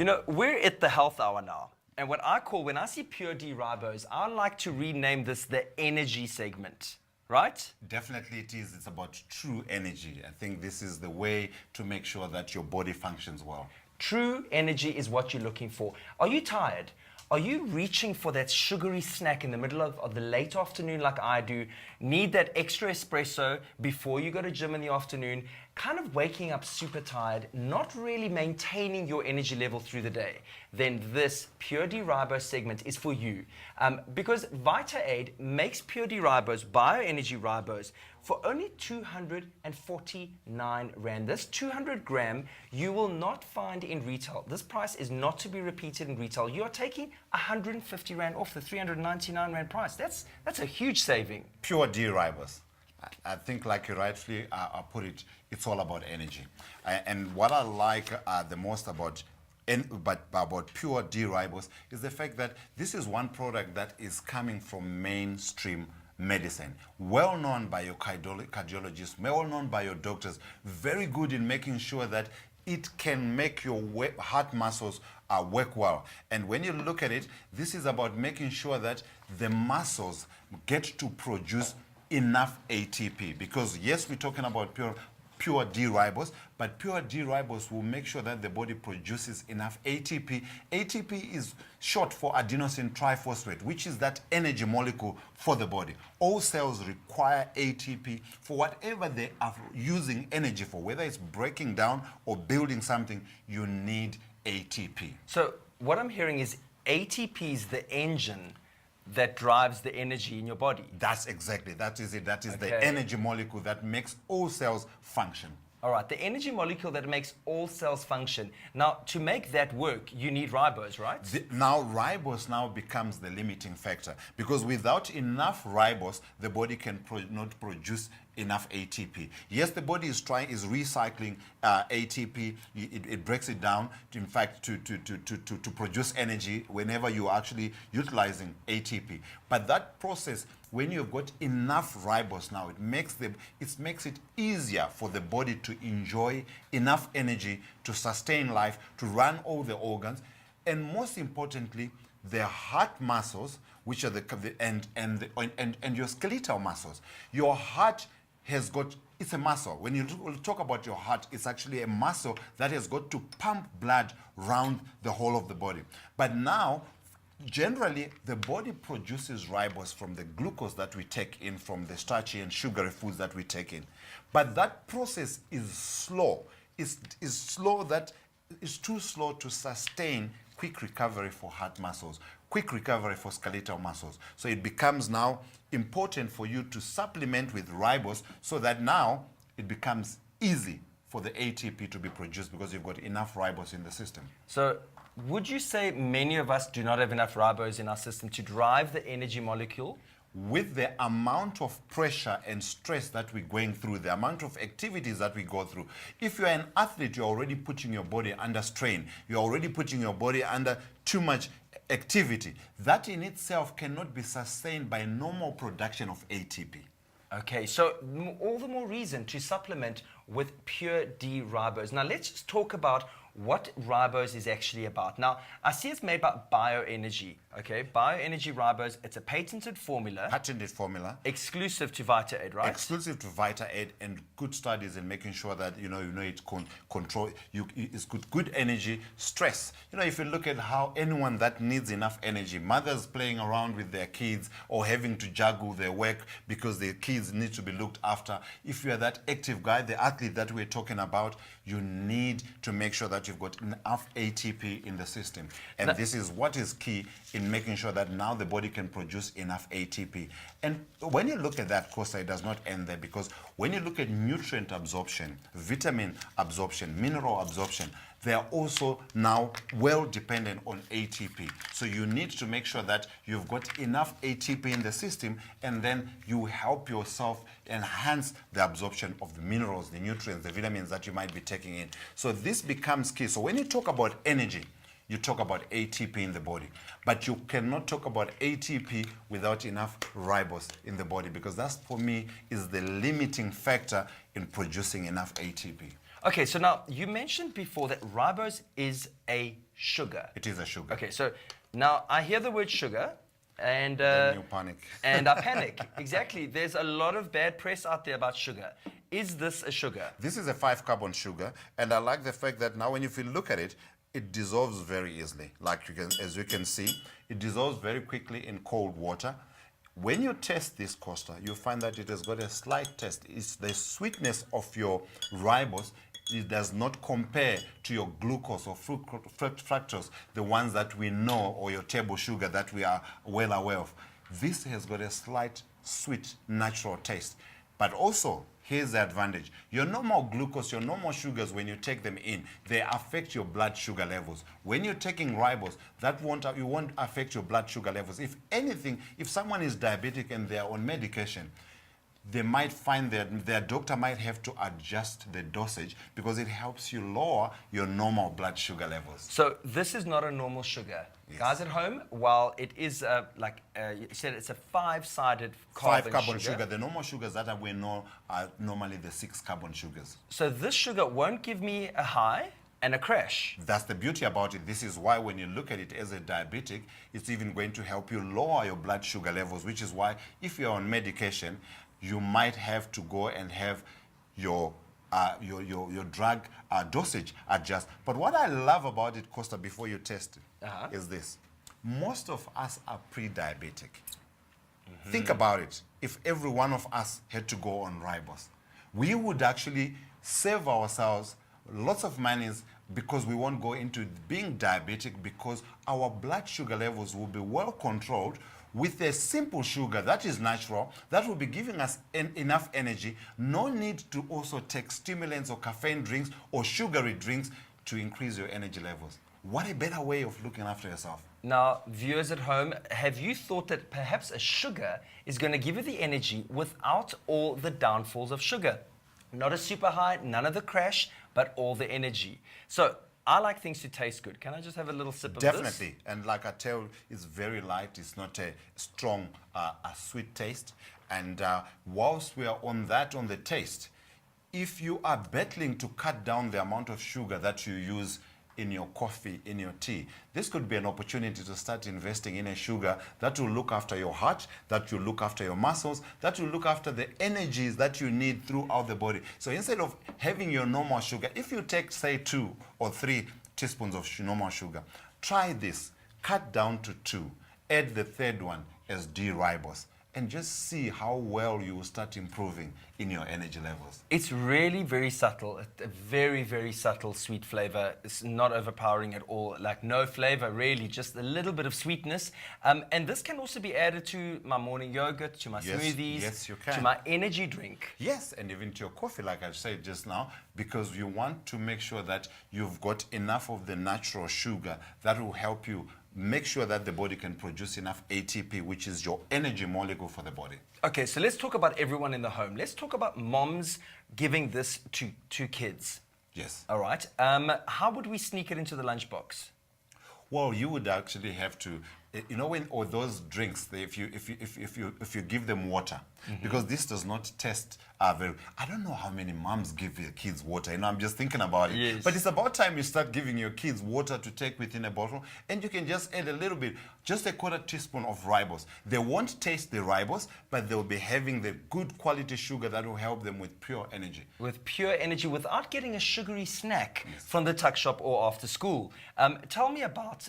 You know, we're at the health hour now. And when I see Pure D-Ribose, I like to rename this the energy segment, right? Definitely it is. It's about true energy. I think this is the way to make sure that your body functions well. True energy is what you're looking for. Are you tired? Are you reaching for that sugary snack in the middle of the late afternoon like I do? Need that extra espresso before you go to gym in the afternoon? Kind of waking up super tired, not really maintaining your energy level through the day? Then this Pure D-Ribose segment is for you. Because Vita Aid makes Pure D-Ribose bioenergy ribose for only 249 Rand. This 200 gram you will not find in retail. This price is not to be repeated in retail. You are taking 150 Rand off the 399 Rand price. That's a huge saving. Pure D-Ribose. I think, like you rightly put it, it's all about energy. And what I like the most about Pure D-Ribose is the fact that this is one product that is coming from mainstream medicine, well known by your cardiologists, well known by your doctors, very good in making sure that it can make your heart muscles work well. And when you look at it, this is about making sure that the muscles get to produce enough ATP, because yes, we're talking about pure D-Ribose, but Pure D-Ribose will make sure that the body produces enough ATP. ATP is short for adenosine triphosphate, which is that energy molecule for the body. All cells require ATP for whatever they are using energy for, whether it's breaking down or building something, you need ATP. So what I'm hearing is ATP is the engine that drives the energy in your body. That is it. That is Okay. the energy molecule that makes all cells function. All right, the energy molecule that makes all cells function. Now, to make that work, you need ribose, right? Now, ribose now becomes the limiting factor, because without enough ribose, the body can not produce enough ATP. Yes, the body is recycling ATP. It breaks it down, in fact, to produce energy whenever you're actually utilizing ATP. But that process, when you've got enough ribose now, it makes it easier for the body to enjoy enough energy to sustain life, to run all the organs, and most importantly, the heart muscles, which are and your skeletal muscles. Your heart it's a muscle. When you talk about your heart, it's actually a muscle that has got to pump blood around the whole of the body. But now, generally, the body produces ribose from the glucose that we take in from the starchy and sugary foods that we take in. But that process is slow. It's slow, that it's too slow to sustain quick recovery for heart muscles, quick recovery for skeletal muscles. So it becomes now important for you to supplement with ribose, so that now it becomes easy for the ATP to be produced because you've got enough ribose in the system. So would you say many of us do not have enough ribose in our system to drive the energy molecule? With the amount of pressure and stress that we're going through, the amount of activities that we go through, if you're an athlete, you're already putting your body under strain. You're already putting your body under too much activity. That in itself cannot be sustained by normal production of ATP. Okay, so all the more reason to supplement with Pure D-Ribose. Now let's just talk about what ribose is actually about. Now, I see it's made by Bioenergy, okay? Bioenergy Ribose, it's a patented formula. Patented formula. Exclusive to Vita Aid, right? Exclusive to Vita Aid, and good studies in making sure that, it it's good energy, stress. If you look at how anyone that needs enough energy, mothers playing around with their kids or having to juggle their work because their kids need to be looked after. If you're that active guy, the athlete that we're talking about, you need to make sure that you've got enough ATP in the system. And this is what is key in making sure that now the body can produce enough ATP. And when you look at that, Costa, it does not end there, because when you look at nutrient absorption, vitamin absorption, mineral absorption, they are also now well dependent on ATP. So you need to make sure that you've got enough ATP in the system, and then you help yourself enhance the absorption of the minerals, the nutrients, the vitamins that you might be taking in. So this becomes key. So when you talk about energy, you talk about ATP in the body, but you cannot talk about ATP without enough ribose in the body, because that, for me, is the limiting factor in producing enough ATP. Okay, so now you mentioned before that ribose is a sugar. It is a sugar. Okay, so now I hear the word sugar, and Then you panic. and I panic. Exactly. There's a lot of bad press out there about sugar. Is this a sugar? This is a 5-carbon sugar, and I like the fact that now when if you look at it, it dissolves very easily. Like you can, as you can see, it dissolves very quickly in cold water. When you test this, Costa, you find that it has got a slight taste. It's the sweetness of your ribose. It does not compare to your glucose or fructose, the ones that we know, or your table sugar that we are well aware of. This has got a slight sweet, natural taste. But also, here's the advantage. Your normal glucose, your normal sugars, when you take them in, they affect your blood sugar levels. When you're taking ribose, you won't affect your blood sugar levels. If anything, if someone is diabetic and they're on medication, they might find that their doctor might have to adjust the dosage because it helps you lower your normal blood sugar levels. So this is not a normal sugar. Yes. Guys at home, while it is you said it's a 5-sided carbon 5-carbon sugar. The normal sugars that we know are normally the 6-carbon sugars. So this sugar won't give me a high and a crash. That's the beauty about it. This is why when you look at it as a diabetic, it's even going to help you lower your blood sugar levels, which is why if you're on medication, you might have to go and have your drug dosage adjust. But what I love about it, Costa, before you test it, is this. Most of us are pre-diabetic. Think about it. If every one of us had to go on ribose, we would actually save ourselves lots of monies because we won't go into being diabetic because our blood sugar levels will be well controlled with a simple sugar that is natural, that will be giving us enough energy. No need to also take stimulants or caffeine drinks or sugary drinks to increase your energy levels. What a better way of looking after yourself. Now, viewers at home, have you thought that perhaps a sugar is going to give you the energy without all the downfalls of sugar? Not a super high, none of the crash, but all the energy. So I like things to taste good. Can I just have a little sip of this? Definitely. And like I tell you, it's very light. It's not a strong, sweet taste. And whilst we are on the taste, if you are battling to cut down the amount of sugar that you use in your coffee, in your tea, this could be an opportunity to start investing in a sugar that will look after your heart, that will look after your muscles, that will look after the energies that you need throughout the body. So instead of having your normal sugar, if you take, say, 2 or 3 teaspoons of normal sugar, try this. Cut down to 2. Add the third one as D-Ribose. And just see how well you will start improving in your energy levels. It's really very subtle, a very, very subtle sweet flavor. It's not overpowering at all, like no flavor really, just a little bit of sweetness. And this can also be added to my morning yogurt, to my smoothies, yes, you can. to my energy drink. Yes, and even to your coffee, like I said just now, because you want to make sure that you've got enough of the natural sugar that will help you make sure that the body can produce enough ATP, which is your energy molecule for the body. Okay, so let's talk about everyone in the home. Let's talk about moms giving this to kids. Yes. All right. How would we sneak it into the lunchbox? Well, you would actually have to, you know, or those drinks, if you give them water, because this does not test very. I don't know how many moms give their kids water. You know, I'm just thinking about it. Yes. But it's about time you start giving your kids water to take within a bottle, and you can just add a little bit, just a 1/4 teaspoon of ribose. They won't taste the ribose, but they'll be having the good quality sugar that will help them with pure energy. With pure energy, without getting a sugary snack from the tuck shop or after school. Tell me about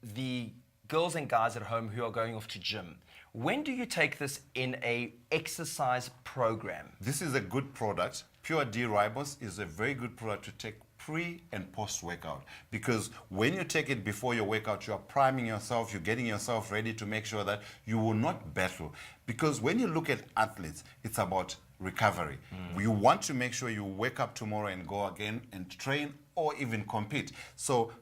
the girls and guys at home who are going off to gym. When do you take this in a exercise program? This is a good product. Pure D-Ribose is a very good product to take pre and post workout, because when you take it before your workout, you are priming yourself, you're getting yourself ready to make sure that you will not battle. Because when you look at athletes, it's about recovery. You want to make sure you wake up tomorrow and go again and train or even compete. So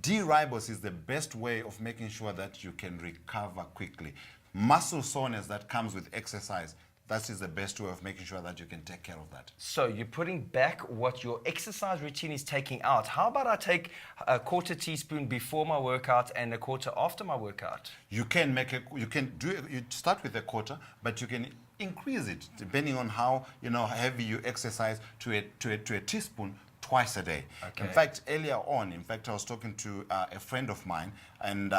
D-Ribose is the best way of making sure that you can recover quickly. Muscle soreness that comes with exercise, that is the best way of making sure that you can take care of that. So you're putting back what your exercise routine is taking out. How about I take a 1/4 teaspoon before my workout and a 1/4 after my workout? You can you start with a 1/4, but you can increase it depending on how heavy you exercise to a teaspoon twice a day. Okay. In fact, earlier on, I was talking to a friend of mine, and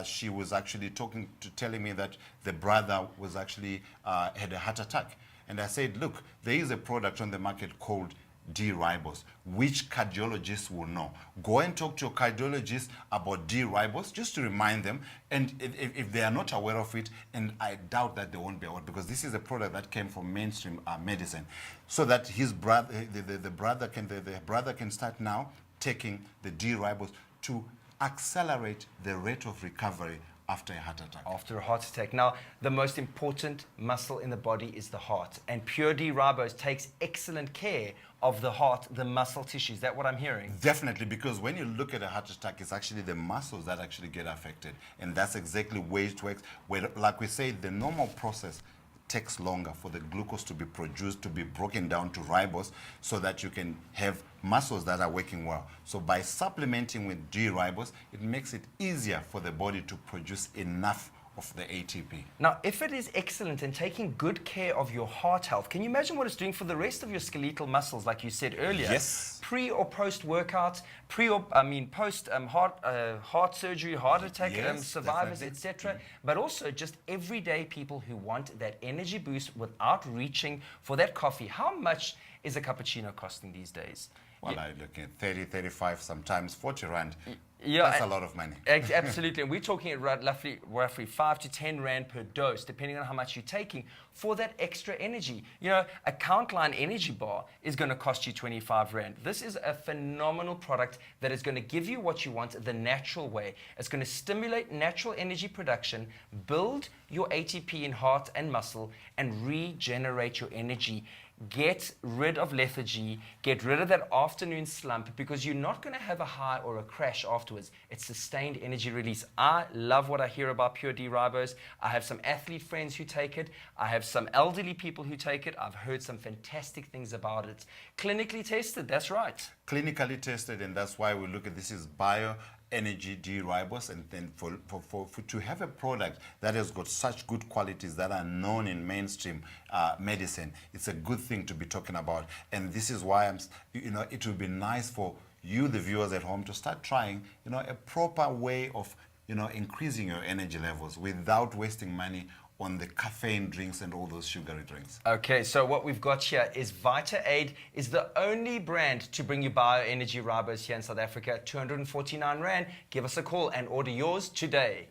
she was actually telling me that the brother was actually had a heart attack. And I said, look, there is a product on the market called D-Ribose, which cardiologists will know. Go and talk to your cardiologist about D-Ribose, just to remind them, and if they are not aware of it, and I doubt that they won't be aware, because this is a product that came from mainstream medicine, so that his brother, the brother can start now taking the D-Ribose to accelerate the rate of recovery after a heart attack. After a heart attack. Now, the most important muscle in the body is the heart, and Pure D-Ribose takes excellent care of the heart, the muscle tissue. Is that what I'm hearing? Definitely, because when you look at a heart attack, it's actually the muscles that actually get affected, and that's exactly where it works. Where, like we say, the normal process takes longer for the glucose to be produced, to be broken down to ribose, so that you can have muscles that are working well. So by supplementing with D-Ribose, it makes it easier for the body to produce enough of the ATP. Now, if it is excellent in taking good care of your heart health, can you imagine what it's doing for the rest of your skeletal muscles, like you said earlier? Yes. Pre or post workout, post heart surgery, heart attack Yes, survivors, definitely. etc. But also just everyday people who want that energy boost without reaching for that coffee. How much is a cappuccino costing these days? Well, I look at 30, 35, sometimes 40 rand. Yeah, That's a lot of money. Absolutely, and we're talking at roughly 5 to 10 rand per dose, depending on how much you're taking, for that extra energy. You know, a Countline energy bar is going to cost you 25 rand. This is a phenomenal product that is going to give you what you want the natural way. It's going to stimulate natural energy production, build your ATP in heart and muscle, and regenerate your energy. Get rid of lethargy, get rid of that afternoon slump, because you're not going to have a high or a crash afterwards. It's sustained energy release. I love what I hear about Pure D-Ribose. I have some athlete friends who take it. I have some elderly people who take it. I've heard some fantastic things about it. Clinically tested, that's right. Clinically tested, and that's why we look at this is bioenergy D-Ribose, and then for to have a product that has got such good qualities that are known in mainstream medicine, it's a good thing to be talking about. And this is why it would be nice for you, the viewers at home, to start trying a proper way of increasing your energy levels without wasting money on the caffeine drinks and all those sugary drinks. Okay, so what we've got here is Vita Aid is the only brand to bring you bioenergy ribose here in South Africa. 249 rand. Give us a call and order yours today.